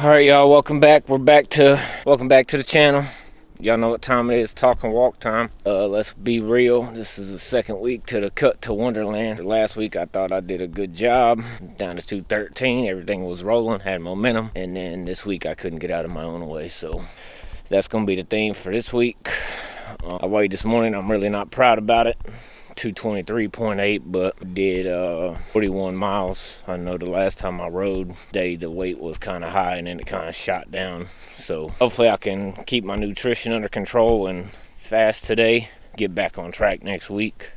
All right, y'all, welcome back. Welcome back to the channel. Y'all know what time it is, talk and walk time. Let's be real. This is the second week to the cut to Wonderland. Last week I thought I did a good job. Down to 213, everything was rolling, had momentum. And then this week I couldn't get out of my own way. So that's gonna be the theme for this week. I weighed this morning, I'm really not proud about it. 223.8, but did 41 miles. I know the last time I rode, the weight was kind of high and then it kind of shot down. So hopefully I can keep my nutrition under control and fast today, get back on track next week.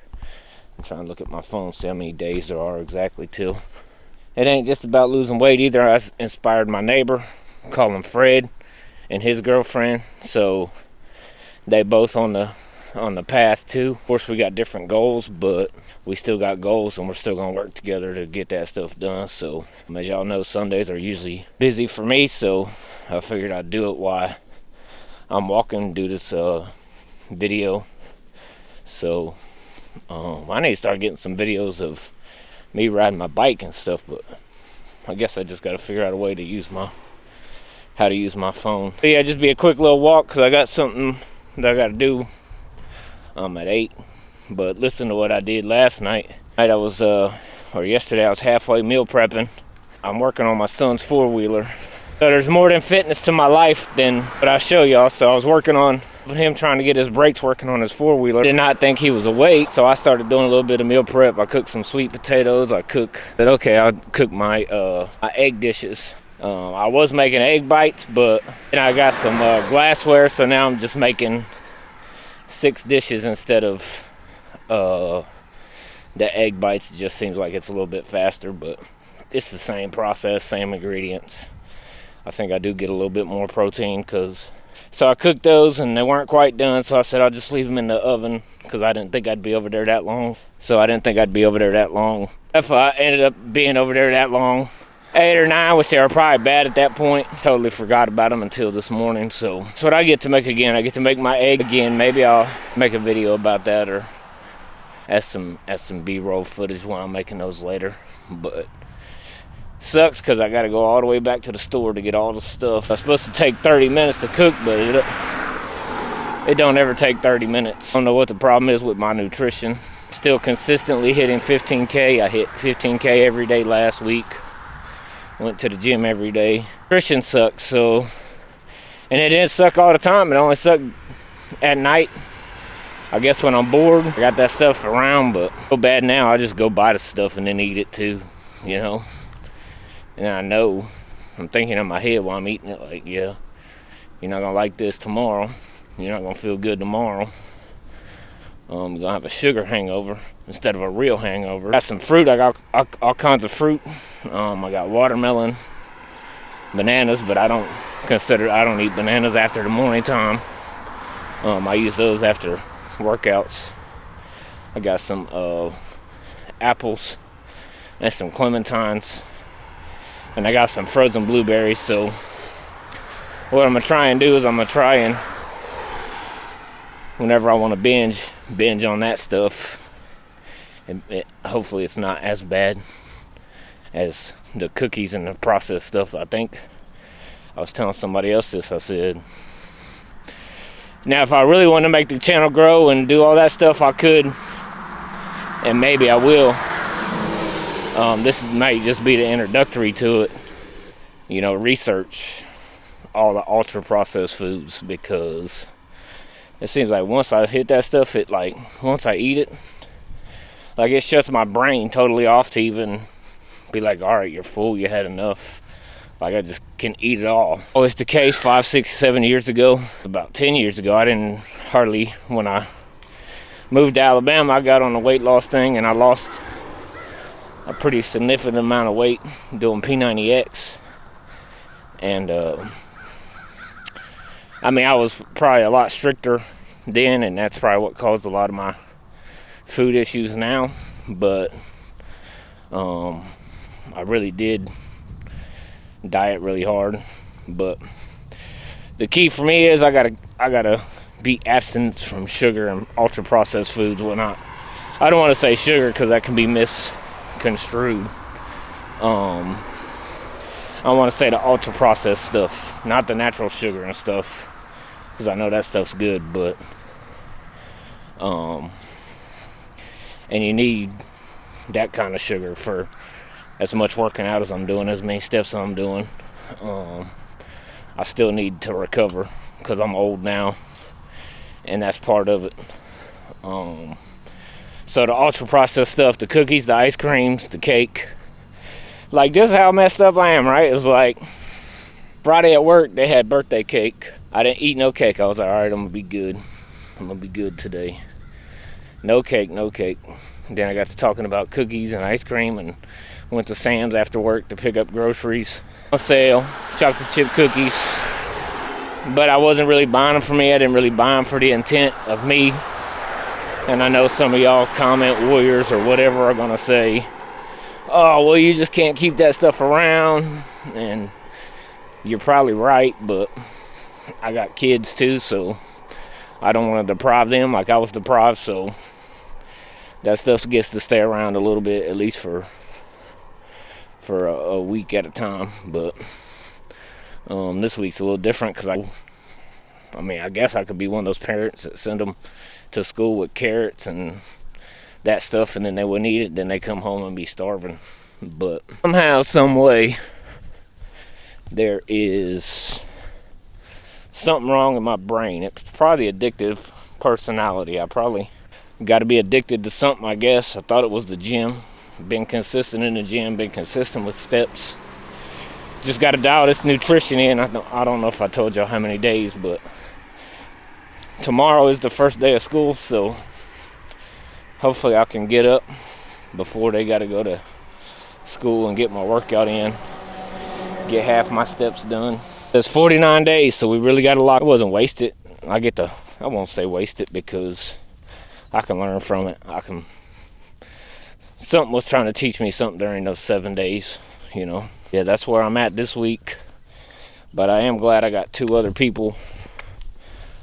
I'm trying to look at my phone, see how many days there are exactly till. It ain't just about losing weight either. I inspired my neighbor, call him Fred, and his girlfriend. So they both on the path too. Of course, we got different goals, but we still got goals and we're still gonna work together to get that stuff done. So as y'all know, Sundays are usually busy for me, so I figured I'd do it while I'm walking, do this video. So I need to start getting some videos of me riding my bike and stuff, but I guess I just gotta figure out a way to use how to use my phone. But yeah, just be a quick little walk because I got something that I gotta do at 8. But listen to what I did last night. Yesterday I was halfway meal prepping. I'm working on my son's four-wheeler. So there's more than fitness to my life than what I show y'all. So I was working on him trying to get his brakes working on his four-wheeler. Did not think he was awake, so I started doing a little bit of meal prep. I cooked some sweet potatoes. I'll cook my egg dishes. I was making egg bites, but then I got some glassware, so now I'm just making 6 dishes instead of the egg bites. It just seems like it's a little bit faster, but it's the same process, same ingredients. I think I do get a little bit more protein so I cooked those and they weren't quite done, so I said I'll just leave them in the oven because I didn't think I'd be over there that long. If I ended up being over there that long, 8 or 9, which they were probably bad at that point. Totally forgot about them until this morning. So that's what I get to make again. I get to make my egg again. Maybe I'll make a video about that or add some B-roll footage when I'm making those later. But sucks because I got to go all the way back to the store to get all the stuff. It's supposed to take 30 minutes to cook, but it don't ever take 30 minutes. I don't know what the problem is with my nutrition. Still consistently hitting 15K. I hit 15K every day last week. Went to the gym every day. Nutrition sucks, and it didn't suck all the time. It only sucked at night. I guess when I'm bored, I got that stuff around, but so bad now, I just go buy the stuff and then eat it too, you know? And I know, I'm thinking in my head while I'm eating it, like, yeah, you're not gonna like this tomorrow. You're not gonna feel good tomorrow. You're gonna have a sugar hangover instead of a real hangover. Got some fruit. I got all kinds of fruit. I got watermelon, bananas, but I don't eat bananas after the morning time. I use those after workouts. I got some apples and some clementines, and I got some frozen blueberries. So what I'm gonna try and do is whenever I want to binge on that stuff, and hopefully it's not as bad as the cookies and the processed stuff. I think I was telling somebody else this. I said, now if I really want to make the channel grow and do all that stuff, I could, and maybe I will. This might just be the introductory to it. Research all the ultra processed foods, because it seems like once I hit that stuff, once I eat it, it shuts my brain totally off to even be like, all right, you're full, you had enough. I just can eat it all. Always the case 5, 6, 7 years ago, about 10 years ago, when I moved to Alabama, I got on the weight loss thing and I lost a pretty significant amount of weight doing P90X. And I was probably a lot stricter then, and that's probably what caused a lot of my food issues now. But I really did diet really hard. But the key for me is I gotta be abstinent from sugar and ultra processed foods. I don't want to say sugar because that can be misconstrued. I want to say the ultra processed stuff, not the natural sugar and stuff, because I know that stuff's good, but and you need that kind of sugar for as much working out as I'm doing, as many steps I'm doing. I still need to recover because I'm old now, and that's part of it. So the ultra processed stuff, the cookies, the ice creams, the cake, like, this is how messed up I am, right? It was like Friday at work, they had birthday cake. I didn't eat no cake. I was like, all right, I'm gonna be good. I'm gonna be good today. No cake, no cake. Then I got to talking about cookies and ice cream, and went to Sam's after work to pick up groceries. On sale, chocolate chip cookies. But I wasn't really buying them for me. I didn't really buy them for the intent of me. And I know some of y'all comment warriors or whatever are gonna say, oh, well, you just can't keep that stuff around. And you're probably right, but I got kids too, so I don't want to deprive them like I was deprived. So that stuff gets to stay around a little bit, at least for a week at a time. But this week's a little different because I guess I could be one of those parents that send them to school with carrots and that stuff, and then they wouldn't eat it, then they come home and be starving. But somehow, some way, there is something wrong in my brain. It's probably addictive personality. I probably got to be addicted to something, I guess. I thought it was the gym. Been consistent in the gym, been consistent with steps. Just got to dial this nutrition in. I don't know if I told y'all how many days, but tomorrow is the first day of school, so hopefully I can get up before they got to go to school and get my workout in, get half my steps done. It's 49 days, so we really got a lot. It wasn't wasted. I won't say wasted, because I can learn from it. Something was trying to teach me something during those 7 days, you know. Yeah, that's where I'm at this week. But I am glad I got 2 other people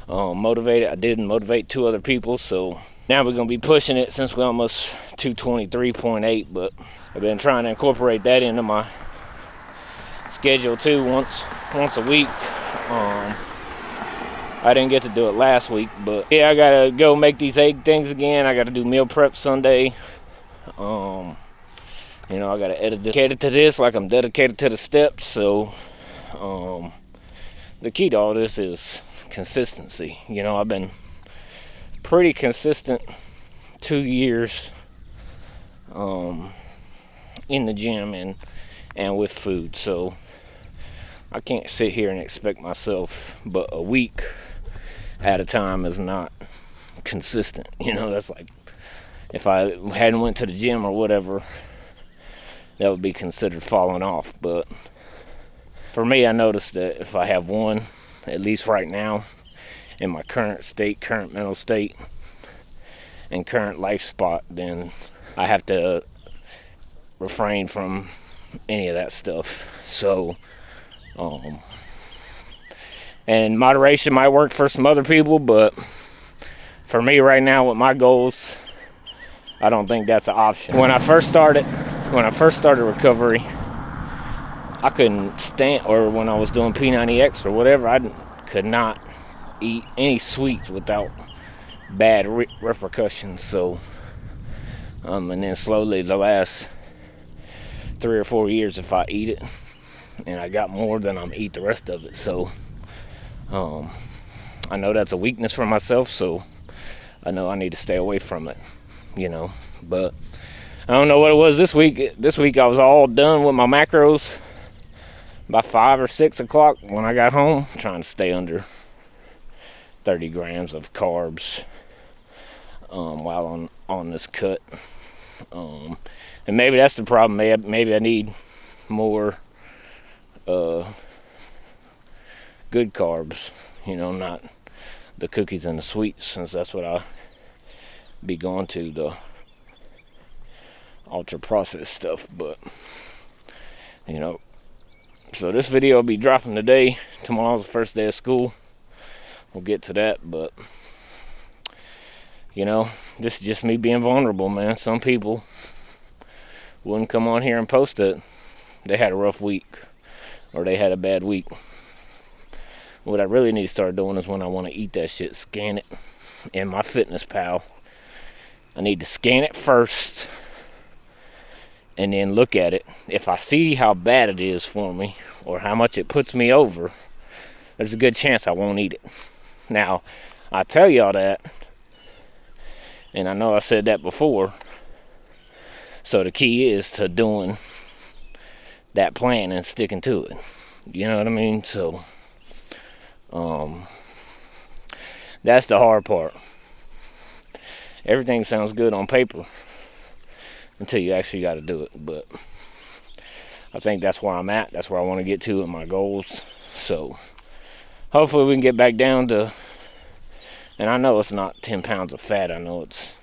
motivated. I did motivate 2 other people, so now we're going to be pushing it since we're almost 223.8, but I've been trying to incorporate that into my schedule too, once a week. I didn't get to do it last week, but yeah, I got to go make these egg things again. I got to do meal prep Sunday. You know, I got to dedicated to this like I'm dedicated to the steps. So the key to all this is consistency. You know, I've been pretty consistent 2 years in the gym and with food, so I can't sit here and expect myself, but a week at a time is not consistent. You know, that's like if I hadn't went to the gym or whatever, that would be considered falling off. But for me, I noticed that if I have one, at least right now, in my current mental state, and current life spot, then I have to refrain from any of that stuff. So, and moderation might work for some other people, but for me right now with my goals, I don't think that's an option. When I first started recovery, I couldn't stand, or when I was doing P90X or whatever, I could not eat any sweets without bad repercussions. So, and then slowly the last 3 or 4 years, if I eat it and I got more, then I'm eat the rest of it. So, I know that's a weakness for myself, so I know I need to stay away from it, you know. But I don't know what it was this week. This week I was all done with my macros by 5 or 6 o'clock when I got home, trying to stay under 30 grams of carbs while on this cut. And maybe that's the problem. Maybe I need more good carbs, you know, not the cookies and the sweets, since that's what I be going to, the ultra processed stuff. But you know, so this video will be dropping today. Tomorrow's the first day of school. We'll get to that, but you know, this is just me being vulnerable, man. Some people wouldn't come on here and post it. They had a rough week. or they had a bad week. What I really need to start doing is when I want to eat that shit, scan it in my Fitness Pal. I need to scan it first and then look at it. If I see how bad it is for me or how much it puts me over, there's a good chance I won't eat it. Now, I tell y'all that, and I know I said that before, so the key is to doing that plan and sticking to it. You know what I mean? So, that's the hard part. Everything sounds good on paper until you actually got to do it. But I think that's where I'm at. That's where I want to get to in my goals. So hopefully we can get back down to, and I know it's not 10 pounds of fat. I know it's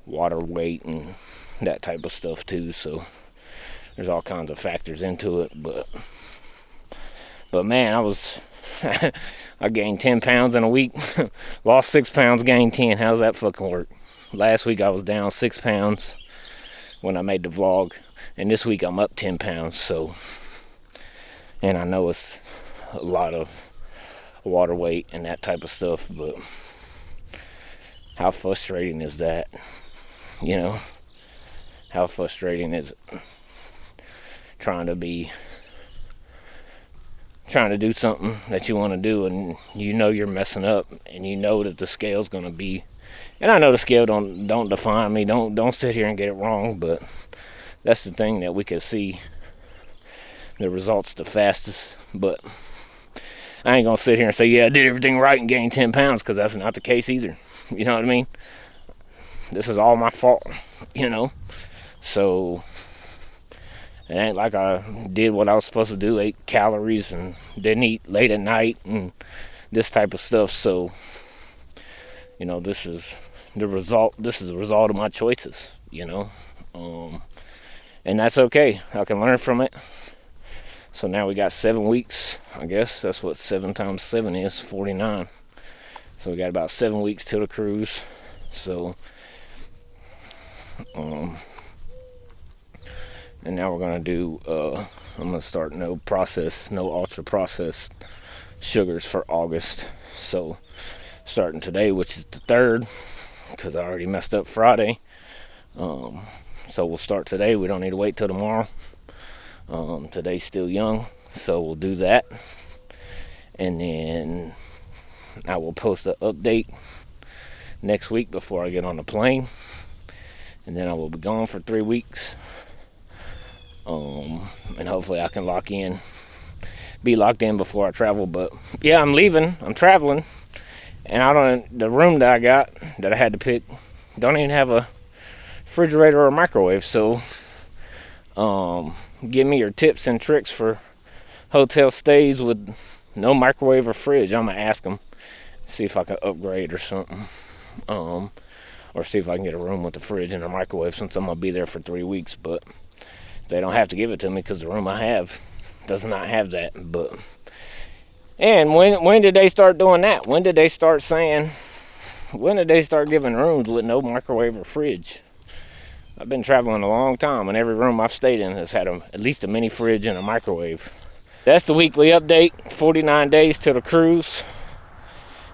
water weight and that type of stuff too. So there's all kinds of factors into it. But man, I gained 10 pounds in a week. Lost 6 pounds, gained 10. How's that fucking work? Last week I was down 6 pounds when I made the vlog. And this week I'm up 10 pounds. So, and I know it's a lot of water weight and that type of stuff. But how frustrating is that? You know? How frustrating is it? Trying to do something that you want to do, and you know you're messing up, and you know that the scale's going to be, and I know the scale don't define me, don't sit here and get it wrong, but that's the thing, that we can see the results the fastest. But I ain't going to sit here and say, yeah, I did everything right and gained 10 pounds, because that's not the case either. You know what I mean? This is all my fault, you know? So it ain't like I did what I was supposed to do, ate calories and didn't eat late at night and this type of stuff. So, you know, this is the result of my choices, you know. And that's okay. I can learn from it. So now we got 7 weeks, I guess. That's what 7 times 7 is, 49. So we got about 7 weeks till the cruise. So, and now we're going to do, I'm going to start no ultra processed sugars for August. So starting today, which is the 3rd, because I already messed up Friday. So we'll start today. We don't need to wait till tomorrow. Today's still young, so we'll do that. And then I will post an update next week before I get on the plane. And then I will be gone for 3 weeks. And hopefully I can be locked in before I travel. But yeah, I'm leaving, I'm traveling, and the room that I got, that I had to pick, don't even have a refrigerator or a microwave. So give me your tips and tricks for hotel stays with no microwave or fridge. I'm gonna ask them, see if I can upgrade or something, or see if I can get a room with a fridge and a microwave, since I'm gonna be there for 3 weeks. But they don't have to give it to me, because the room I have does not have that. But, and when did they start doing that? When did they start giving rooms with no microwave or fridge? I've been traveling a long time, and every room I've stayed in has had at least a mini fridge and a microwave. That's the weekly update. 49 days till the cruise.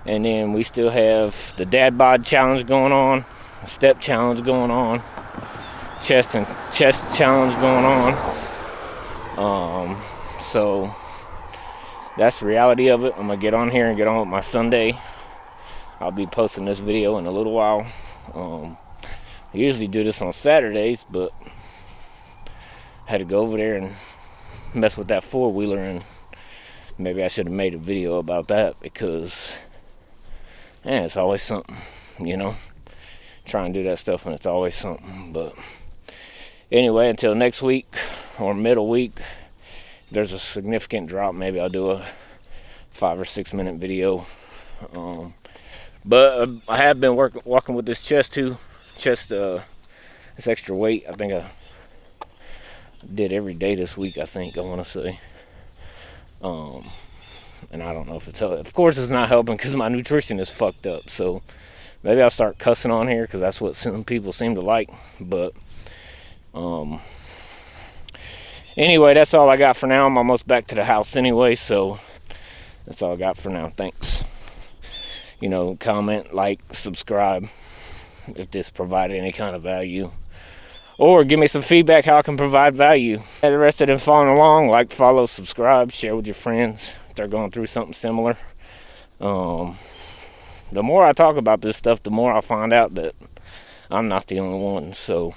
And then we still have the dad bod challenge going on, a step challenge going on, chest challenge going on. So that's the reality of it. I'm gonna get on here and get on with my Sunday. I'll be posting this video in a little while. I usually do this on Saturdays, but I had to go over there and mess with that 4-wheeler, and maybe I should have made a video about that, because it's always something, you know. Try and do that stuff, and it's always something. But anyway, until next week or middle week, there's a significant drop. Maybe I'll do a 5 or 6 minute video. But I have been walking with this chest too. This extra weight. I think I did every day this week, I want to say. And I don't know if it's helping. Of course it's not helping, because my nutrition is fucked up. So maybe I'll start cussing on here, because that's what some people seem to like. But Anyway, that's all I got for now. I'm almost back to the house anyway, so that's all I got for now. Thanks. Comment, like, subscribe if this provided any kind of value. Or give me some feedback how I can provide value. Interested in following along, like, follow, subscribe, share with your friends if they're going through something similar. The more I talk about this stuff, the more I find out that I'm not the only one. So